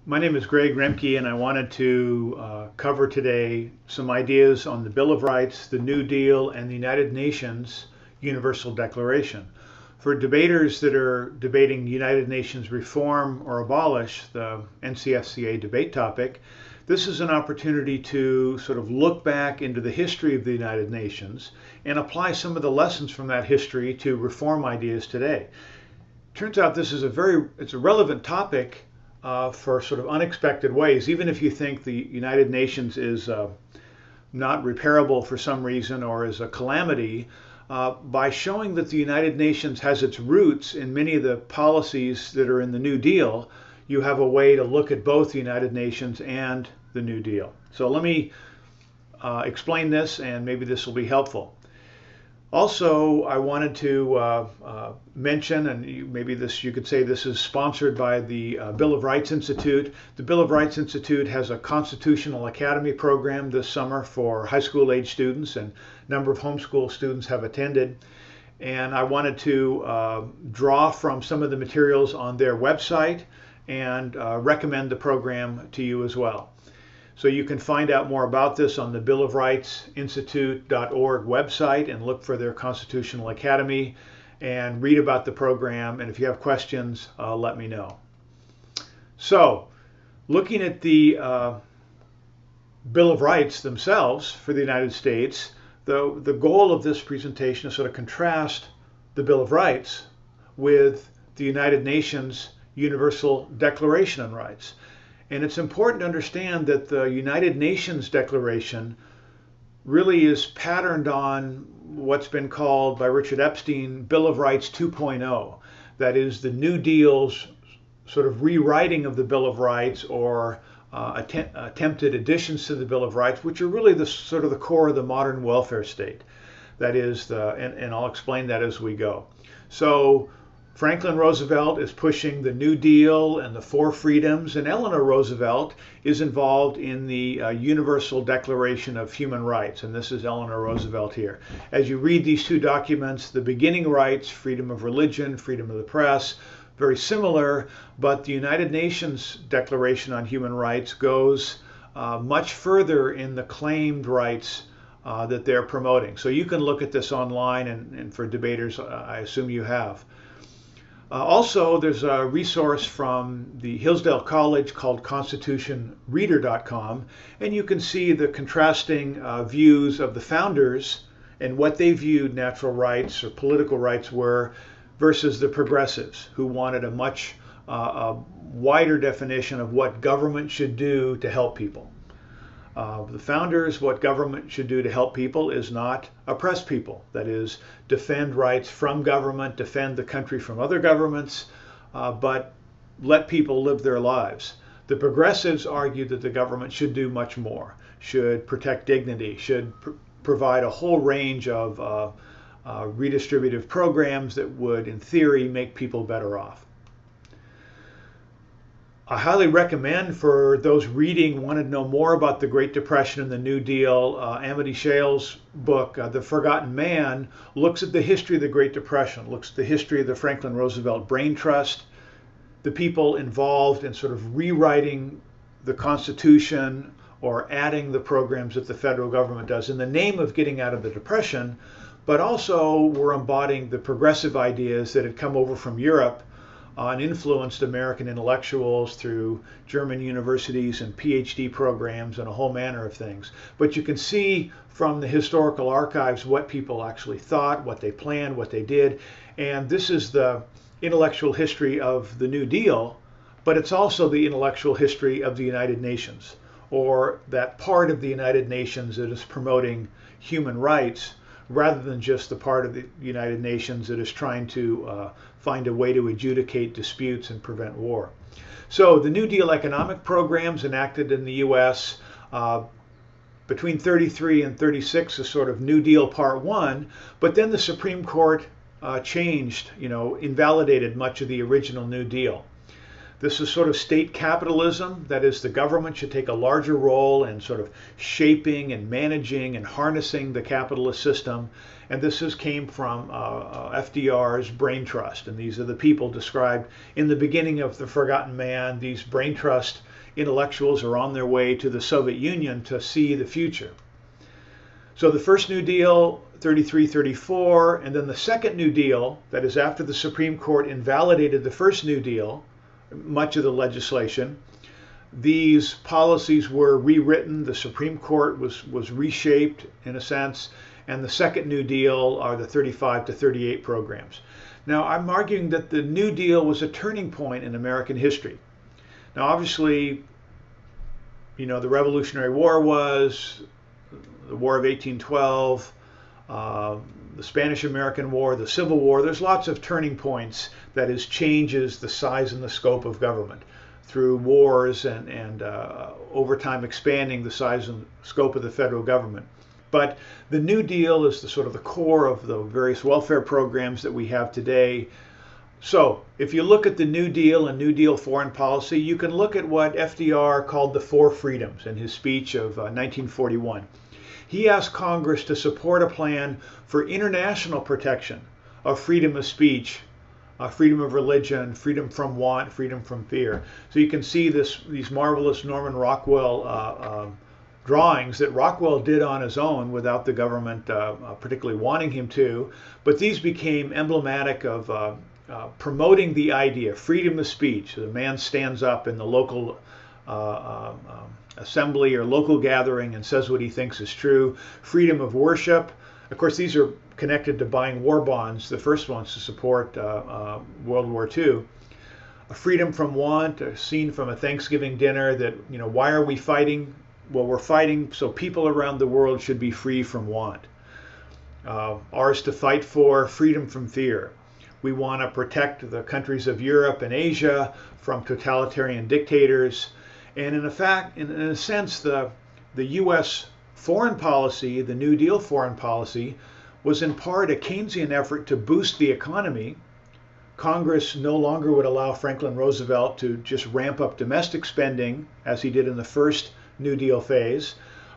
My name is Greg Remke, and I wanted to cover today some ideas on the Bill of Rights, the New Deal, and the United Nations Universal Declaration. For debaters that are debating United Nations reform or abolish, the NCFCA debate topic, this is an opportunity to sort of look back into the history of the United Nations and apply some of the lessons from that history to reform ideas today. Turns out this is it's a relevant topic for sort of unexpected ways. Even if you think the United Nations is not repairable for some reason or is a calamity, by showing that the United Nations has its roots in many of the policies that are in the New Deal, you have a way to look at both the United Nations and the New Deal. So let me explain this, and maybe this will be helpful. Also, I wanted to mention, and you could say this is sponsored by the Bill of Rights Institute. The Bill of Rights Institute has a Constitutional Academy program this summer for high school age students, and a number of homeschool students have attended. And I wanted to draw from some of the materials on their website and recommend the program to you as well. So you can find out more about this on the Bill of Rights Institute.org website and look for their Constitutional Academy and read about the program. And if you have questions, let me know. So looking at the Bill of Rights themselves for the United States, the goal of this presentation is sort of contrast the Bill of Rights with the United Nations Universal Declaration on Rights. And it's important to understand that the United Nations Declaration really is patterned on what's been called by Richard Epstein Bill of Rights 2.0. That is the New Deal's sort of rewriting of the Bill of Rights or attempted additions to the Bill of Rights, which are really the sort of the core of the modern welfare state. That is and I'll explain that as we go. So Franklin Roosevelt is pushing the New Deal and the Four Freedoms, and Eleanor Roosevelt is involved in the Universal Declaration of Human Rights, and this is Eleanor Roosevelt here. As you read these two documents, the beginning rights, freedom of religion, freedom of the press, very similar, but the United Nations Declaration on Human Rights goes much further in the claimed rights that they're promoting. So you can look at this online, and for debaters, I assume you have. Also, there's a resource from the Hillsdale College called constitutionreader.com, and you can see the contrasting views of the founders and what they viewed natural rights or political rights were versus the progressives, who wanted a much wider definition of what government should do to help people. The founders, what government should do to help people is not oppress people. That is, defend rights from government, defend the country from other governments, but let people live their lives. The progressives argued that the government should do much more, should protect dignity, should provide a whole range of redistributive programs that would, in theory, make people better off. I highly recommend for those want to know more about the Great Depression and the New Deal. Amity Shale's book, The Forgotten Man, looks at the history of the Great Depression, looks at the history of the Franklin Roosevelt Brain Trust, the people involved in sort of rewriting the Constitution or adding the programs that the federal government does in the name of getting out of the Depression, but also were embodying the progressive ideas that had come over from Europe and influenced American intellectuals through German universities and PhD programs and a whole manner of things. But you can see from the historical archives what people actually thought, what they planned, what they did. And this is the intellectual history of the New Deal, but it's also the intellectual history of the United Nations, or that part of the United Nations that is promoting human rights, rather than just the part of the United Nations that is trying to find a way to adjudicate disputes and prevent war. So the New Deal economic programs enacted in the U.S. Between 33 and 36 is sort of New Deal Part 1, but then the Supreme Court changed, invalidated much of the original New Deal. This is sort of state capitalism. That is, the government should take a larger role in sort of shaping and managing and harnessing the capitalist system. And this came from FDR's Brain Trust. And these are the people described in the beginning of The Forgotten Man. These brain trust intellectuals are on their way to the Soviet Union to see the future. So the first New Deal, 33, 34, and then the second New Deal, that is after the Supreme Court invalidated the first New Deal, much of the legislation, these policies were rewritten. The Supreme Court was reshaped in a sense, and the second New Deal are the 35 to 38 programs. Now, I'm arguing that the New Deal was a turning point in American history. Now, obviously, the Revolutionary War was, the War of 1812, the Spanish-American War, the Civil War. There's lots of turning points that changes the size and the scope of government through wars and over time expanding the size and scope of the federal government. But the New Deal is the sort of the core of the various welfare programs that we have today. So if you look at the New Deal and New Deal foreign policy, you can look at what FDR called the four freedoms in his speech of 1941. He asked Congress to support a plan for international protection of freedom of speech, freedom of religion, freedom from want, freedom from fear. So you can see these marvelous Norman Rockwell drawings that Rockwell did on his own without the government particularly wanting him to, but these became emblematic of promoting the idea, freedom of speech. The man stands up in the local assembly or local gathering and says what he thinks is true. Freedom of worship. Of course, these are connected to buying war bonds, the first ones to support World War II. A freedom from want, a scene from a Thanksgiving dinner that, why are we fighting? Well, we're fighting so people around the world should be free from want. Ours to fight for freedom from fear. We want to protect the countries of Europe and Asia from totalitarian dictators. And in a sense, the U.S. foreign policy, the New Deal foreign policy, was in part a Keynesian effort to boost the economy. Congress no longer would allow Franklin Roosevelt to just ramp up domestic spending as he did in the first New Deal phase,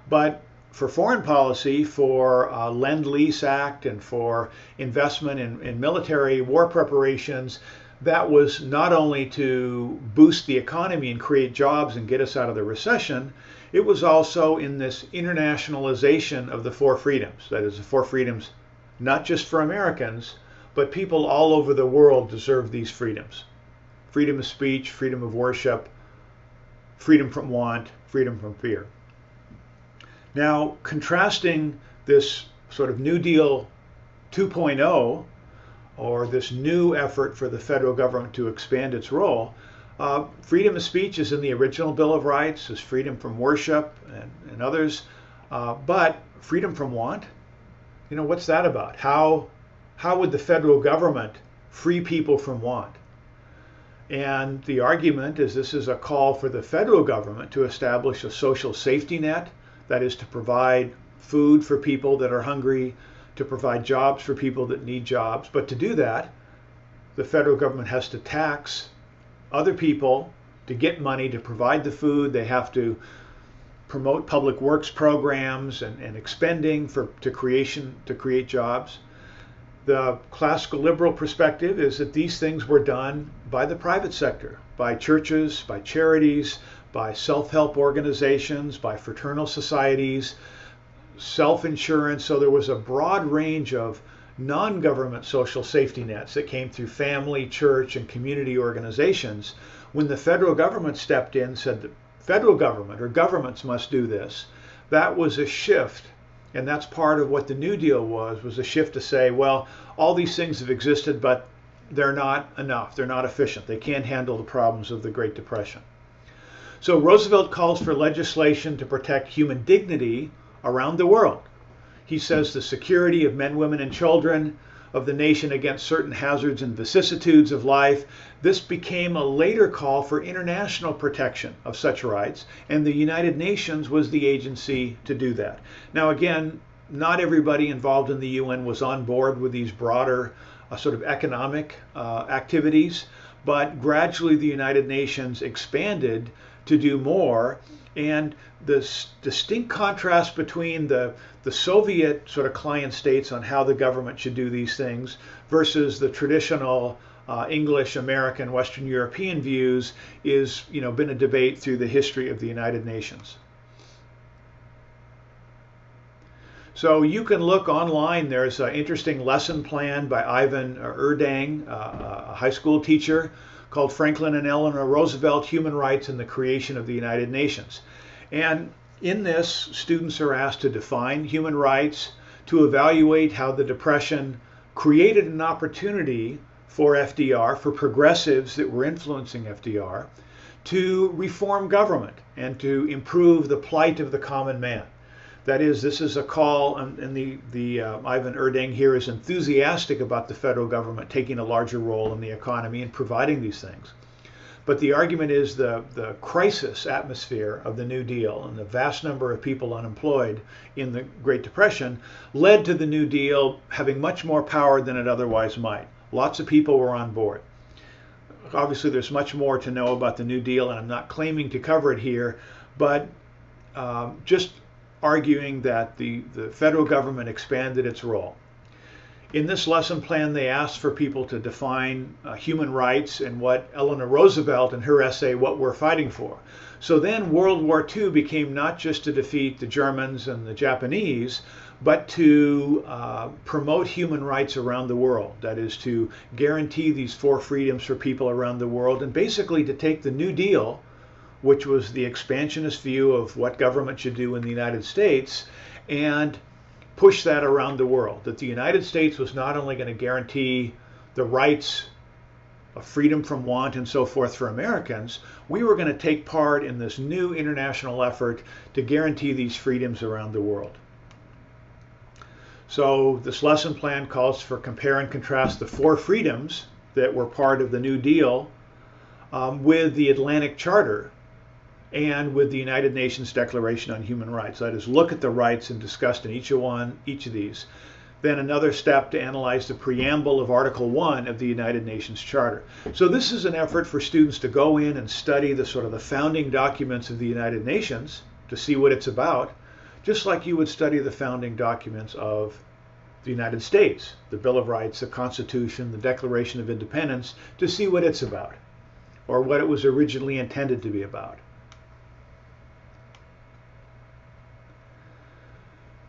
but for foreign policy, for Lend-Lease Act and for investment in military war preparations, that was not only to boost the economy and create jobs and get us out of the recession, it was also in this internationalization of the four freedoms. That is, the four freedoms not just for Americans, but people all over the world deserve these freedoms. Freedom of speech, freedom of worship, freedom from want, freedom from fear. Now, contrasting this sort of New Deal 2.0, or this new effort for the federal government to expand its role, freedom of speech is in the original Bill of Rights, is freedom from worship and others, but freedom from want, what's that about? How would the federal government free people from want? And the argument is this is a call for the federal government to establish a social safety net, that is to provide food for people that are hungry, to provide jobs for people that need jobs. But to do that, the federal government has to tax other people to get money to provide the food. They have to promote public works programs and expending to create jobs. The classical liberal perspective is that these things were done by the private sector, by churches, by charities, by self-help organizations, by fraternal societies, self-insurance. So there was a broad range of non-government social safety nets that came through family, church, and community organizations. When the federal government stepped in and said the federal government or governments must do this, that was a shift. And that's part of what the New Deal was a shift to say, well, all these things have existed, but they're not enough. They're not efficient. They can't handle the problems of the Great Depression. So Roosevelt calls for legislation to protect human dignity around the world. He says the security of men, women, and children of the nation against certain hazards and vicissitudes of life. This became a later call for international protection of such rights, and the United Nations was the agency to do that. Now again, not everybody involved in the UN was on board with these broader sort of economic activities, but gradually the United Nations expanded to do more. And this distinct contrast between the Soviet sort of client states on how the government should do these things versus the traditional English, American, Western European views is, been a debate through the history of the United Nations. So you can look online. There's an interesting lesson plan by Ivan Erdang, a high school teacher, called Franklin and Eleanor Roosevelt, Human Rights and the Creation of the United Nations. And in this, students are asked to define human rights, to evaluate how the Depression created an opportunity for FDR, for progressives that were influencing FDR, to reform government and to improve the plight of the common man. That is, this is a call, and the Ivan Erdang here is enthusiastic about the federal government taking a larger role in the economy and providing these things. But the argument is the crisis atmosphere of the New Deal and the vast number of people unemployed in the Great Depression led to the New Deal having much more power than it otherwise might. Lots of people were on board. Obviously, there's much more to know about the New Deal, and I'm not claiming to cover it here, but just arguing that the federal government expanded its role. In this lesson plan, they asked for people to define human rights and what Eleanor Roosevelt in her essay, What We're Fighting For. So then World War II became not just to defeat the Germans and the Japanese, but to promote human rights around the world. That is, to guarantee these 4 freedoms for people around the world, and basically to take the New Deal, which was the expansionist view of what government should do in the United States, and push that around the world. That the United States was not only going to guarantee the rights of freedom from want and so forth for Americans, we were going to take part in this new international effort to guarantee these freedoms around the world. So this lesson plan calls for compare and contrast the 4 freedoms that were part of the New Deal with the Atlantic Charter and with the United Nations Declaration on Human Rights. That is, look at the rights and discussed in each of these. Then another step to analyze the preamble of Article 1 of the United Nations Charter. So this is an effort for students to go in and study the sort of the founding documents of the United Nations to see what it's about, just like you would study the founding documents of the United States, the Bill of Rights, the Constitution, the Declaration of Independence, to see what it's about, or what it was originally intended to be about.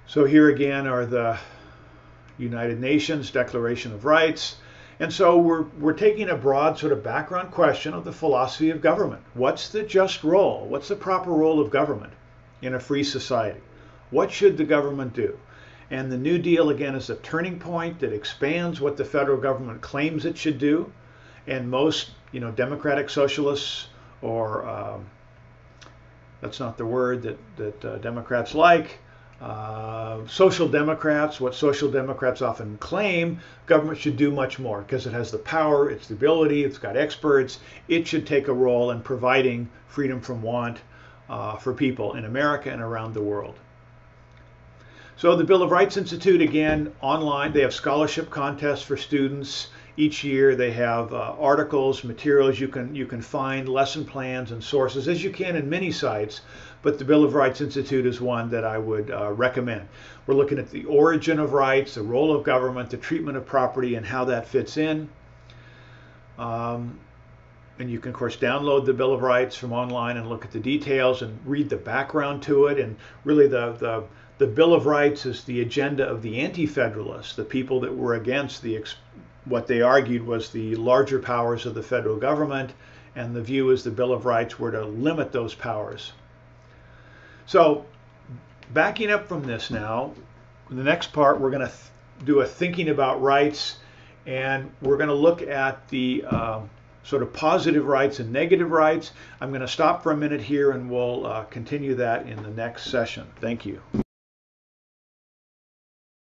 So here again are the United Nations Declaration of Rights. And so we're taking a broad sort of background question of the philosophy of government. What's the just role? What's the proper role of government in a free society? What should the government do? And the New Deal, again, is a turning point that expands what the federal government claims it should do. And most, democratic socialists, or that's not the word that Democrats like, social democrats, what social democrats often claim, government should do much more because it has the power, it's the ability, it's got experts, it should take a role in providing freedom from want for people in America and around the world. So the Bill of Rights Institute, again, online, they have scholarship contests for students. Each year they have articles, materials you can find, lesson plans and sources, as you can in many sites, but the Bill of Rights Institute is one that I would recommend. We're looking at the origin of rights, the role of government, the treatment of property, and how that fits in. And you can, of course, download the Bill of Rights from online and look at the details and read the background to it. And really the Bill of Rights is the agenda of the anti-federalists, the people that were against what they argued was the larger powers of the federal government, and the view is the Bill of Rights were to limit those powers. So backing up from this now, in the next part we're going to do a thinking about rights, and we're going to look at the sort of positive rights and negative rights. I'm going to stop for a minute here and we'll continue that in the next session. Thank you.